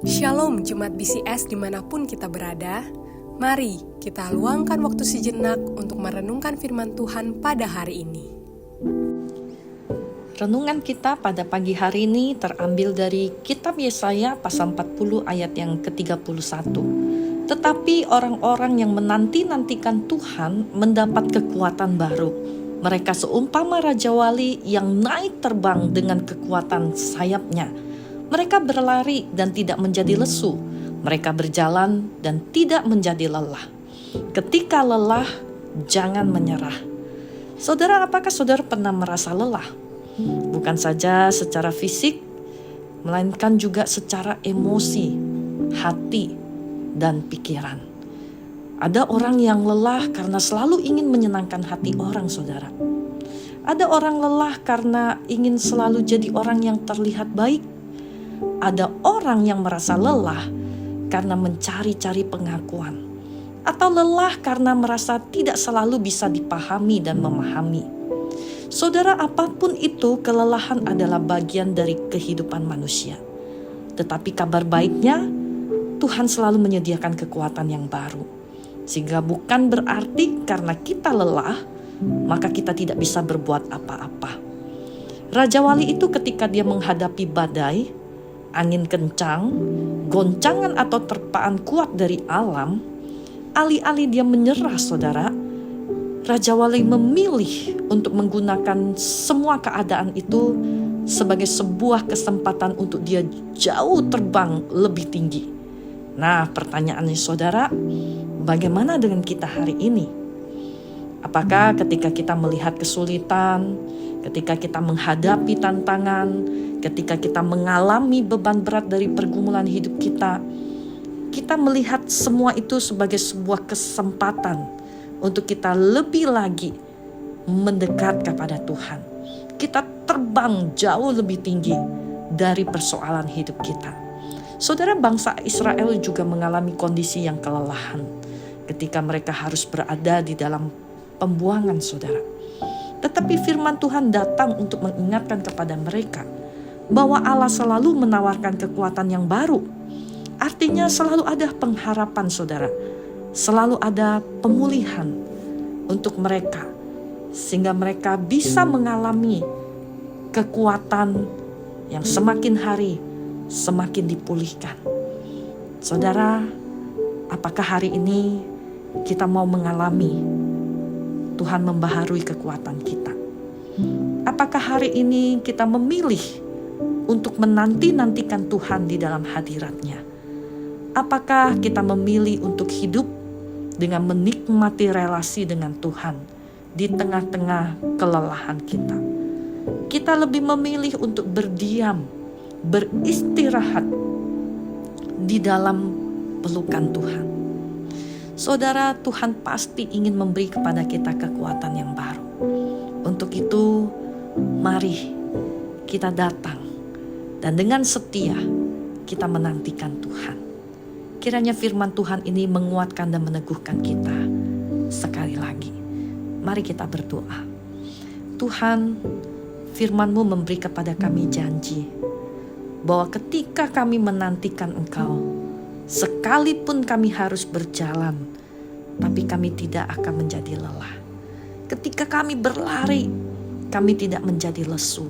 Shalom Jemaat BCS dimanapun kita berada. Mari kita luangkan waktu sejenak untuk merenungkan firman Tuhan pada hari ini. Renungan kita pada pagi hari ini terambil dari kitab Yesaya pasal 40 ayat yang ke-31. Tetapi orang-orang yang menanti-nantikan Tuhan mendapat kekuatan baru. Mereka seumpama Raja Wali yang naik terbang dengan kekuatan sayapnya. Mereka berlari dan tidak menjadi lesu. Mereka berjalan dan tidak menjadi lelah. Ketika lelah, jangan menyerah. Saudara, apakah saudara pernah merasa lelah? Bukan saja secara fisik, melainkan juga secara emosi, hati, dan pikiran. Ada orang yang lelah karena selalu ingin menyenangkan hati orang, saudara. Ada orang lelah karena ingin selalu jadi orang yang terlihat baik. Ada orang yang merasa lelah karena mencari-cari pengakuan, atau lelah karena merasa tidak selalu bisa dipahami dan memahami. Saudara, apapun itu, kelelahan adalah bagian dari kehidupan manusia. Tetapi kabar baiknya, Tuhan selalu menyediakan kekuatan yang baru. Sehingga bukan berarti karena kita lelah, maka kita tidak bisa berbuat apa-apa. Raja Wali itu ketika dia menghadapi badai, angin kencang, goncangan atau terpaan kuat dari alam, alih-alih dia menyerah, saudara, Raja Wali memilih untuk menggunakan semua keadaan itu sebagai sebuah kesempatan untuk dia jauh terbang lebih tinggi. Nah, pertanyaannya saudara, bagaimana dengan kita hari ini? Apakah ketika kita melihat kesulitan, ketika kita menghadapi tantangan, ketika kita mengalami beban berat dari pergumulan hidup kita, kita melihat semua itu sebagai sebuah kesempatan untuk kita lebih lagi mendekat kepada Tuhan. Kita terbang jauh lebih tinggi dari persoalan hidup kita. Saudara, bangsa Israel juga mengalami kondisi yang kelelahan ketika mereka harus berada di dalam pembuangan, saudara. Tetapi firman Tuhan datang untuk mengingatkan kepada mereka bahwa Allah selalu menawarkan kekuatan yang baru. Artinya selalu ada pengharapan, saudara. Selalu ada pemulihan untuk mereka, sehingga mereka bisa mengalami kekuatan yang semakin hari semakin dipulihkan. Saudara, apakah hari ini kita mau mengalami Tuhan membaharui kekuatan kita? Apakah hari ini kita memilih untuk menanti-nantikan Tuhan di dalam hadirat-Nya? Apakah kita memilih untuk hidup dengan menikmati relasi dengan Tuhan di tengah-tengah kelelahan kita? Kita lebih memilih untuk berdiam, beristirahat di dalam pelukan Tuhan. Saudara, Tuhan pasti ingin memberi kepada kita kekuatan yang baru. Untuk itu, mari kita datang dan dengan setia kita menantikan Tuhan. Kiranya firman Tuhan ini menguatkan dan meneguhkan kita sekali lagi. Mari kita berdoa. Tuhan, firman-Mu memberi kepada kami janji bahwa ketika kami menantikan Engkau, sekalipun kami harus berjalan, tapi kami tidak akan menjadi lelah. Ketika kami berlari, kami tidak menjadi lesu.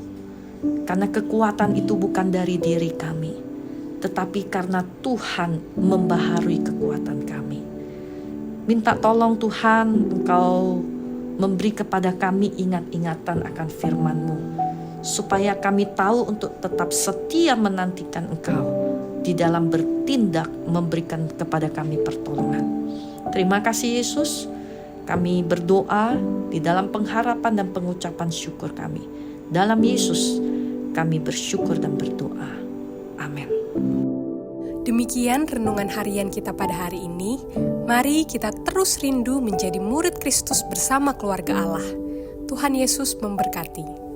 Karena kekuatan itu bukan dari diri kami, tetapi karena Tuhan membaharui kekuatan kami. Minta tolong Tuhan, Engkau memberi kepada kami ingat-ingatan akan firman-Mu, supaya kami tahu untuk tetap setia menantikan Engkau di dalam bertindak memberikan kepada kami pertolongan. Terima kasih Yesus, kami berdoa di dalam pengharapan dan pengucapan syukur kami. Dalam Yesus kami bersyukur dan berdoa. Amin. Demikian renungan harian kita pada hari ini. Mari kita terus rindu menjadi murid Kristus bersama keluarga Allah. Tuhan Yesus memberkati.